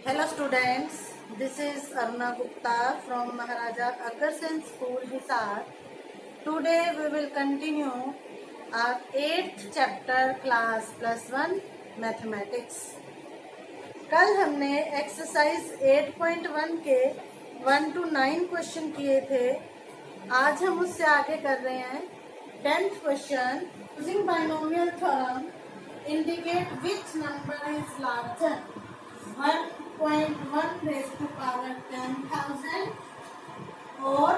Hello students, this is Aruna Gupta from Maharaja Agarsen School, Hisar. Today we will continue our 8th chapter class +1 Mathematics. कल हमने exercise 8.1 के 1 to 9 question किए थे. आज हम उससे आगे कर रहे हैं 10th question. Using binomial theorem indicate which number is larger, 1.1 raised to power 10,000 और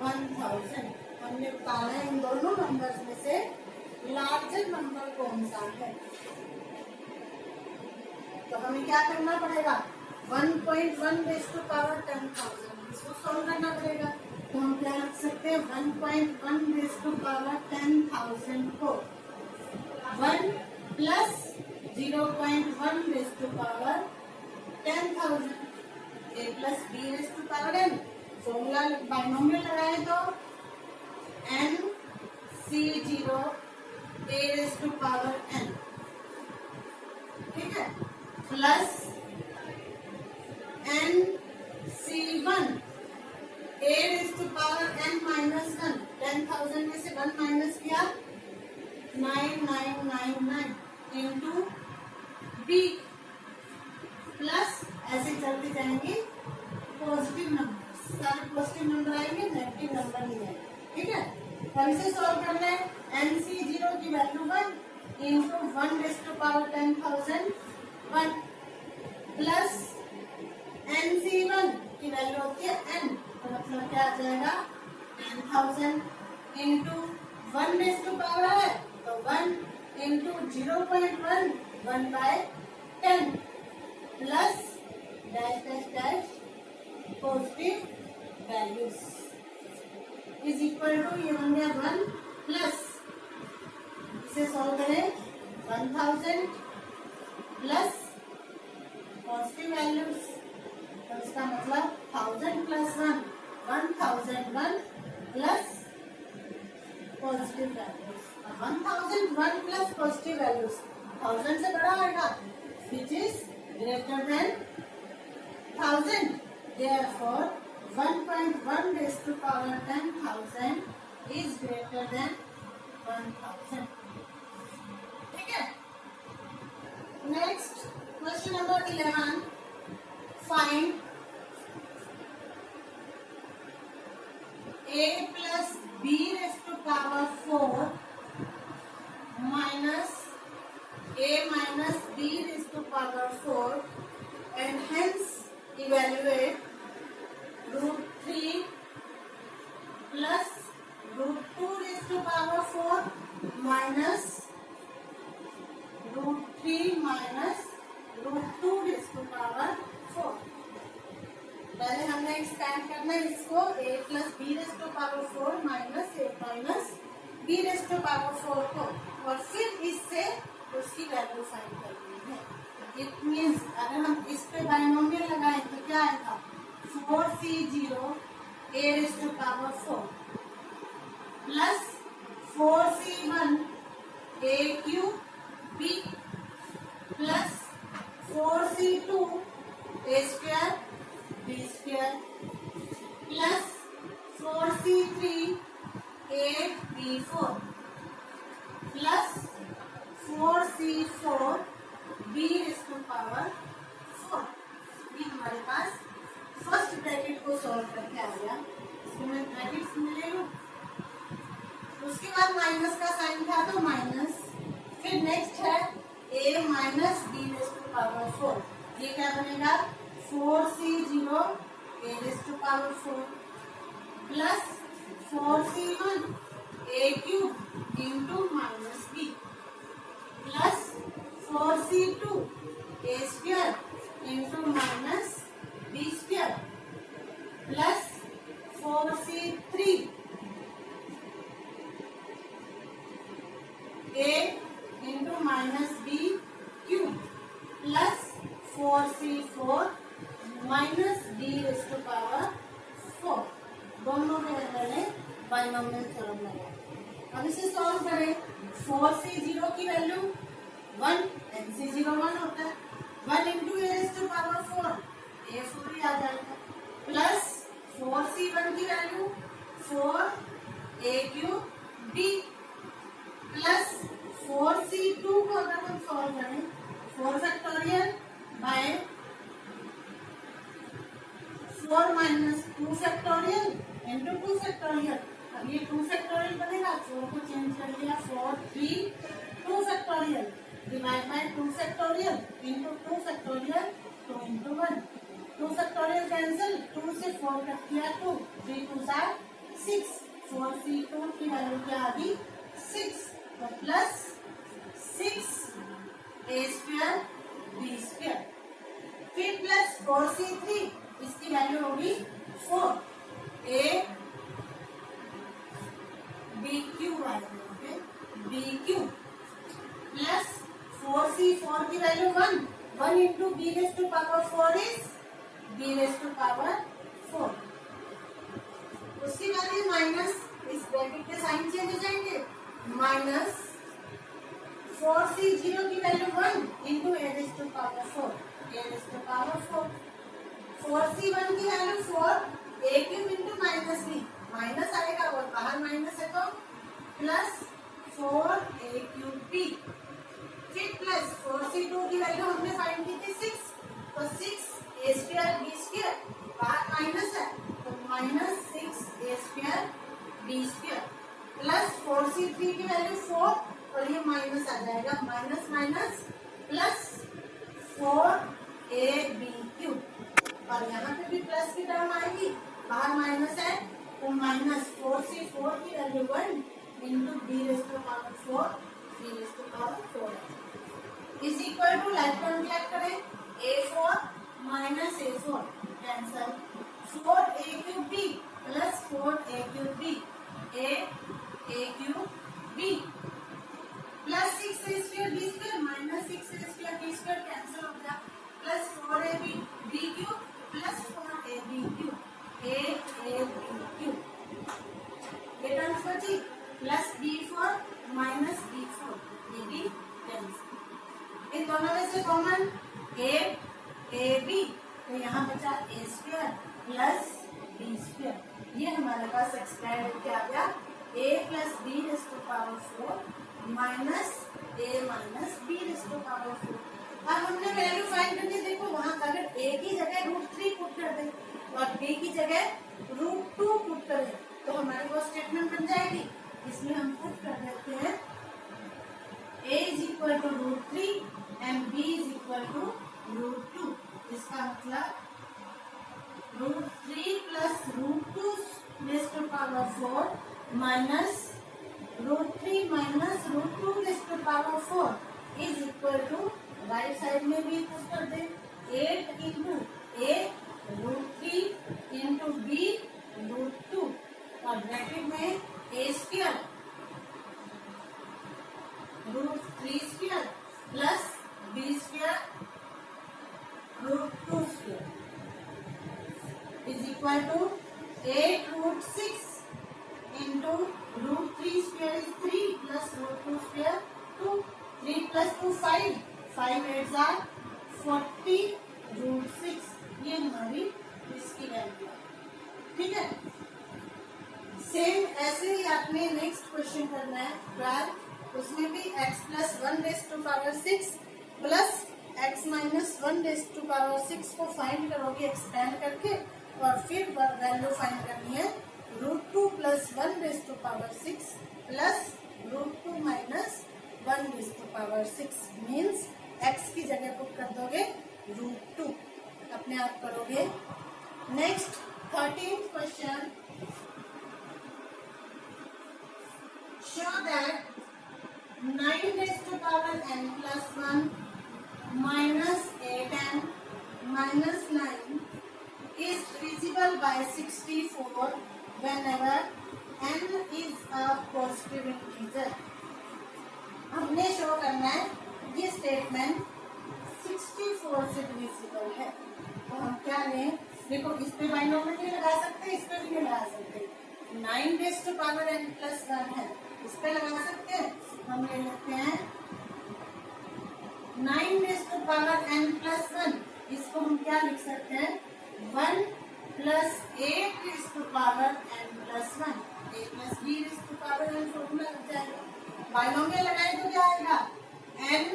1000. हमने बताना इन दोनों नंबर्स में से लार्जर नंबर कौन सा है. तो हमें क्या करना पड़ेगा, 1.1 raised to power 10,000 इसको सॉल्व करना पड़ेगा. तो हम क्या रख सकते हैं, 1.1 raised to power 10,000 को 1 plus 0.1 raised to power 10,000 a plus b raised to power n. Formula binomial लगाए तो n c0 a raised to power n, ठीक है, plus n c1 a raised to power n minus 1. 10,000 में से 1 minus किया 9999 into b plus ऐसे चलते जाएंगे पॉजिटिव नंबर, सारे पॉजिटिव नंबर आएंगे, नेगेटिव नंबर नहीं आएंगे, ठीक है. अब इसे सॉल्व करना है. NC0 की value 1 into 1 raised to power 10,000 1 plus NC1 की वैल्यू होती है n, तो मतलब क्या आ जाएगा 10,000 इंटू 1 raised to power है तो 1 into 0.1 1/10 plus dash dash dash positive values is equal to ये बन गया 1 प्लस, इसे सॉल्व करें 1000 प्लस पॉजिटिव वैल्यूज, तो इसका मतलब 1000 plus 1 1001 plus positive values. 1001 plus positive values 1000 से बड़ा आएगा, which is greater than 1000. Therefore, 1.1 raised to power 10,000 is greater than 1000. ठीक है. Next, question number 11. Find a plus b raised to power 4 minus a minus b raised to power 4 and hence evaluate root 3 plus root 2 raised to power 4 minus root 3 minus root 2 raised to power 4. पहले हमने expand करना है इसको a plus b raise to power 4 minus a minus b raise to power 4 को, और फिर इससे उसकी वैल्यू फाइंड करनी है. इट मीन्स अगर हम इस पे बाइनोमियल लगाएं तो क्या आएगा, 4c0 a raise to power 4 plus 4c1 a cube b plus 4c2 a square b square plus 4c3 8b4 plus 4c4 b raise to power 4. ये हमारे पास फर्स्ट ब्रैकेट को सॉल्व करके आ गया. इसमें ब्रैकेट्स मिलेगा, उसके बाद माइनस का साइन था तो माइनस, फिर नेक्स्ट है a minus b raise to power 4. ये क्या बनेगा, 4c0 a raised to power 4 plus 4c1 a cube into minus b plus 4c2 a square into minus b square plus 4c3 a into minus b cube plus 4c4 minus b raise to power 4. दोनों के मैंने binomial theorem लगाया. अब इसे solve करें. 4c0 की value 1 and c0 1 होता है. 1 into a raised to power 4 4 minus 2 factorial into 2 factorial. अब ये 2 फैक्टोरियल बनेगा, 4 को चेंज कर दिया, 4 3 2 factorial divide by 2 factorial into 2 factorial 2 into 1। 2 factorial cancel, 2 से 4 कट किया 2, 3 2 6, 4 3 2 की वैल्यू क्या आ गई 6, तो plus 6 a square b square, फिर प्लस 4c3 इसकी वैल्यू होगी 4 a b क्यूब आएगा, b क्यूब प्लस 4c4 की value 1 into b raise to power 4 is b raise to power 4। उसके बाद ये माइनस, इस ब्रैकेट के साइन चेंज हो जाएंगे, माइनस 4c0 की value 1 into a raise to power 4, a raise to power 4। 4c1 की value 4, a cube into minus b, minus आएगा और बाहर माइनस है तो प्लस 4a क्यूब b, फिर प्लस 4c2 की वैल्यू हमने फाइंड की थी 6, तो 6a स्क्वायर b स्क्वायर, बाहर माइनस है तो minus 6a square b square, plus 4c3 की वैल्यू 4 और ये माइनस आ जाएगा, minus minus plus 4ab cube, और यहाँ पे भी प्लस की टर्म आएगी, बाहर माइनस है तो माइनस 4c4 की value 1 into b raise to power 4, b raise to power 4 is equal to like term क्या करें, a4 minus a4 cancel, 4a cube b plus 4a cube b, a cube b plus 6a square b square minus 6a square b square cancel हो गया, plus 4ab b cube plus 4ab cube, a cube, ये terms बची, plus b4 minus b4, ये भी cancel. इन दोनों में से common ab, तो यहाँ बचा a square plus b square, ये हमारे पास एक्सप्रेशन क्या आ गया, a plus b raise to power 4 minus a minus b raise to power 4। अब हमने वैल्यू फाइंड करनी, देखो वहां अगर a की जगह √3 पुट कर दे और b की जगह √2 पुट करें तो हमारे पास स्टेटमेंट बन जाएगी, इसमें हम पुट कर देते हैं a is equal to √3 and b is equal to √2, इसका मतलब √3 plus √2 raise to power 4 minus √3 minus √2 raise to power 4 is equal to, right side में भी पुट कर दे 8 इंटू a √3 इंटू b √2 और ब्रैकेट में a square √3 square plus b square √2 square is equal to 8√6 into √3 square is 3 plus √2 square 2, 3 plus 2 5, 5 8 are 40 √6, ये हमारी इसकी value है, ठीक है। सेम ऐसे ही आपने नेक्स्ट क्वेश्चन करना है 12, उसमें भी x plus 1 raise to power 6 plus x minus 1 raise to power 6 को फाइंड करोगे एक्सपेंड करके, और फिर वैल्यू फाइंड करनी है √2 plus 1 raise to power 6 plus √2 minus 1 raise to power 6 means x की जगह पुट कर दोगे √2, अपने आप करोगे। Next 13th question, show that 9 raised to power n plus 1 minus 8n minus 9 is divisible by 64 whenever n is a positive integer। हमने show करना है ये स्टेटमेंट 64 से डिविजिबल है, तो हम क्या लें, देखो इस पे बाइनोमियल नहीं लगा सकते, इस पे भी नहीं लगा सकते, 9 raise to power n plus 1 है, इस पे लगा सकते हैं, हम ले लेते हैं 9 raise to power n plus 1, इसको हम क्या लिख सकते हैं 1 plus 8 raise to power n plus 1, a plus b raise to power n formula लग जाएगा, बाइनोमियल लगाए तो क्या आएगा n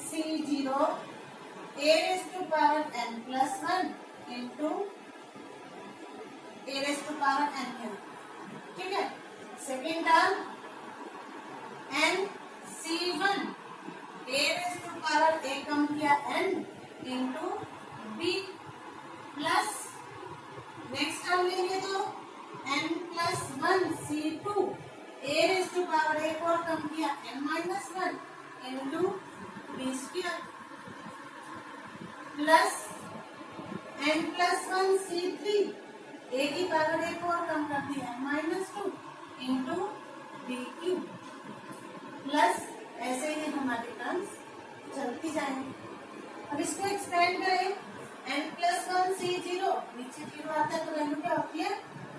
C0 a raise to power n plus 1 into a raise to power n है, ठीक है। Second term n C one a raise to power a कम किया n into b plus next term लेंगे तो n plus one C two a raise to power एक और कम किया n minus one into b square plus N plus one C three a की पावर एक और कम कर दी n minus two into b cube plus ऐसे ही हमारे टर्म्स चलती जाएंगे। अब इसको एक्सपेंड करें n plus one C zero नीचे जीरो आता है तो वैल्यू क्या होती है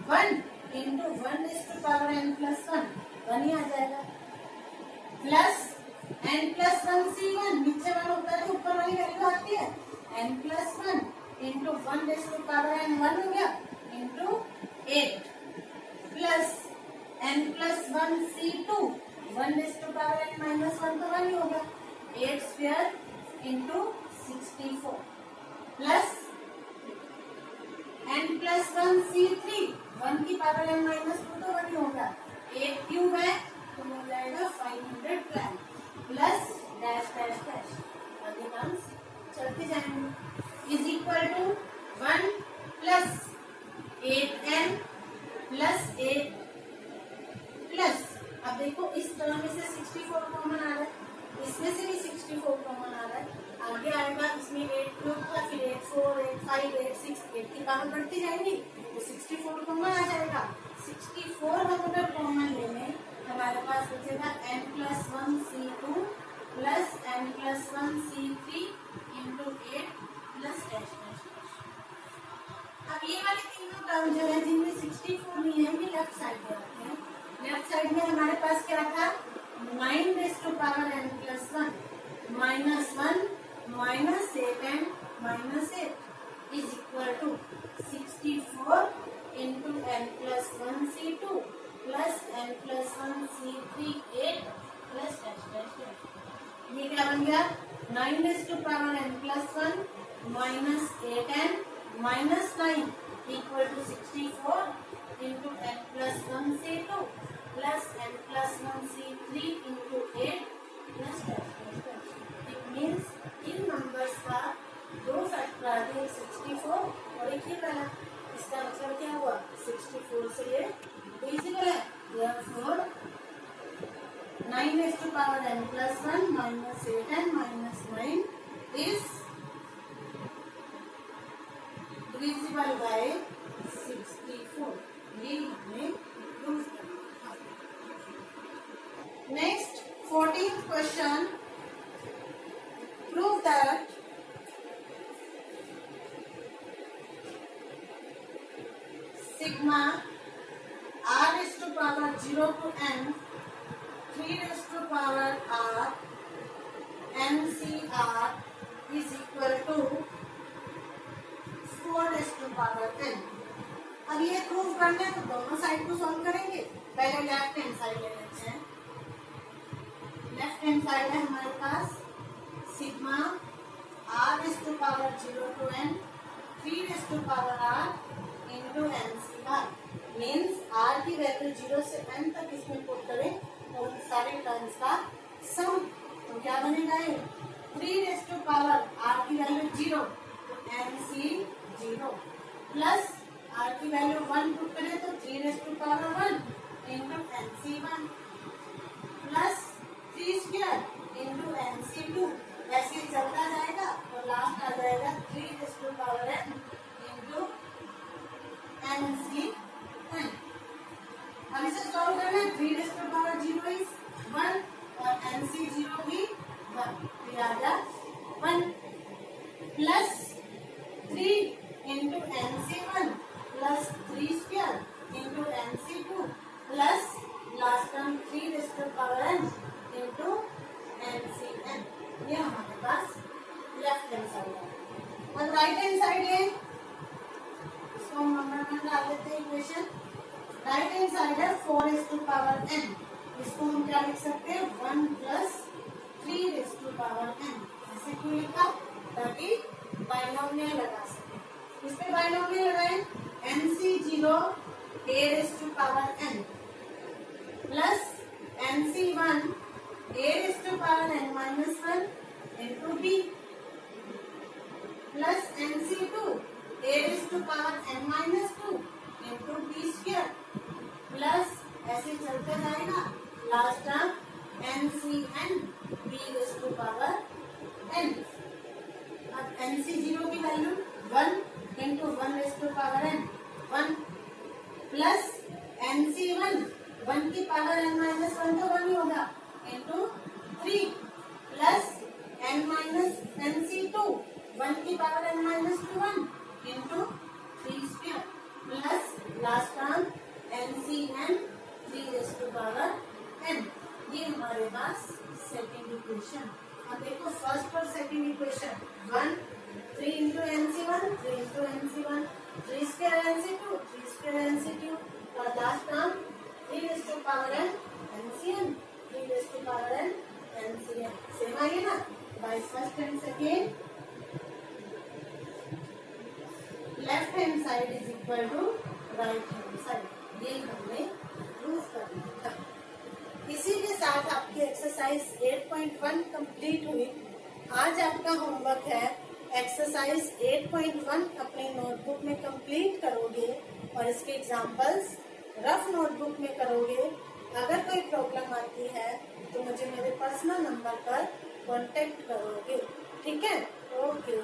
one into one is two power n plus one one ही आ जाएगा plus N plus one C one नीचे वन होता है तो ऊपर वाली वैल्यू आती है n plus one into one is two power n one हो गया into eight plus N plus one C two one is two power N minus one तो वन ही होगा eight square into 64 plus N plus one C three one की power N minus two तो one ही होगा eight cube है तो हो जाएगा 512 प्लस डैश डैश डैश आगे टर्म्स चलते जाएंगे is equal to one plus 8n plus 8 plus अब देखो इस टर्म में से 64 कॉमन आ रहा है इसमें से भी 64 कॉमन आ रहा है आगे आएगा इसमें 8 क्यूब का फिर 8 4 8 5 8 6 8 की पावर बढ़ती जाएगी तो 64 कॉमन आ जाएगा 64 हम अगर कॉमन ले लें हमारे पास बचेगा n plus one C two plus n plus one C three into 8 plus dash dash. अब ये वाले तीनों टर्म जो है जिनमें 64 नहीं है ये लेफ्ट साइड पे रखते हैं। लेफ्ट साइड में हमारे पास क्या था 9 raise to power n plus one minus one minus 8n minus 8 is equal to 64 into n plus one C two plus n plus one C three 8 plus dash dash dash. ये क्या बन गया 9 raise to power n plus one minus 8n minus 9 equal to 64 into n plus one C two plus n plus one C three into 8 plus dash dash dash. It means in numbers का दो factor आ गए 64 और एक ही वाला इसका मतलब क्या हुआ 64 से ये डिविजिबल है therefore 9 raised to power n plus 1 minus 8n minus 9 is divisible by 64 ये हमने प्रूव करना है। Next 14th question prove that sigma r raised to power 0 to n 3 raised to power r NCR is equal to 4 raised to power n। अब ये prove करना है तो दोनों साइड को सॉल्व करेंगे। पहले लेफ्ट हैंड साइड ले लेते हैं। लेफ्ट हैंड साइड है हमारे पास sigma r raised to power 0 to n 3 raised to power r into NCR means r की वैल्यू 0 से n तक इसमें पुट करें और सारे टर्म्स का सम तो क्या बनेगा ये 3 raised to power r की वैल्यू 0 तो NC 0 प्लस r की वैल्यू 1 पुट करें तो 3 raised to power 1 into NC 1 plus 3 square into NC 2 ऐसे ही चलता जाएगा और लास्ट आ जाएगा 3 raised to power n into NC n। अब इसे सॉल्व करना है 3 raised to power 0 इज 1 और NC 0 भी 1 ये आ गया 1 plus 3 into NC 1 plus 3 square into NC 2 plus last term 3 raised to power n into NC n। ये हमारे पास लेफ्ट हैंड साइड है। और राइट हैंड साइड है इसको हम नंबर में डाल देते हैं इक्वेशन। राइट हैंड साइड है 4 raised to power n इसको हम क्या लिख सकते हैं 1 plus 3 raised to power n। ऐसे क्यों लिखा ताकि बाइनोमियल लगा सके। इस पे बाइनोमियल लगाएं NC0 a raised to power n plus NC1 a raised to power n minus 1 into b plus NC2 a raised to power n minus 2 into b square plus ऐसे चलते जाएगा last term NCn b raised to power n। अब NC0 की value 1 into 1 raised to power n 1 plus NC1 1 की power n minus 1 तो 1 ही होगा into 3 plus NC2 1 की power n minus 2 1 into 3 square plus last term NCn 3 raised to power n। ये हमारे पास second equation. अब देखो फर्स्ट और second equation 1 3 into NC1 3 into NC1 3 square NC2 3 square NC2 और last term 3 raised to power n NCn 3 raised to power n NCn same आएगा ना by first and second left hand side is equal to right hand side. ये हमने prove करना था। इसी के साथ आपकी एक्सरसाइज 8.1 कंप्लीट हुई। आज आपका होमवर्क है एक्सरसाइज 8.1 अपने नोटबुक में कंप्लीट करोगे और इसके एग्जांपल्स रफ नोटबुक में करोगे। अगर कोई प्रॉब्लम आती है तो मुझे मेरे पर्सनल नंबर पर कांटेक्ट करोगे। ठीक है, ओके।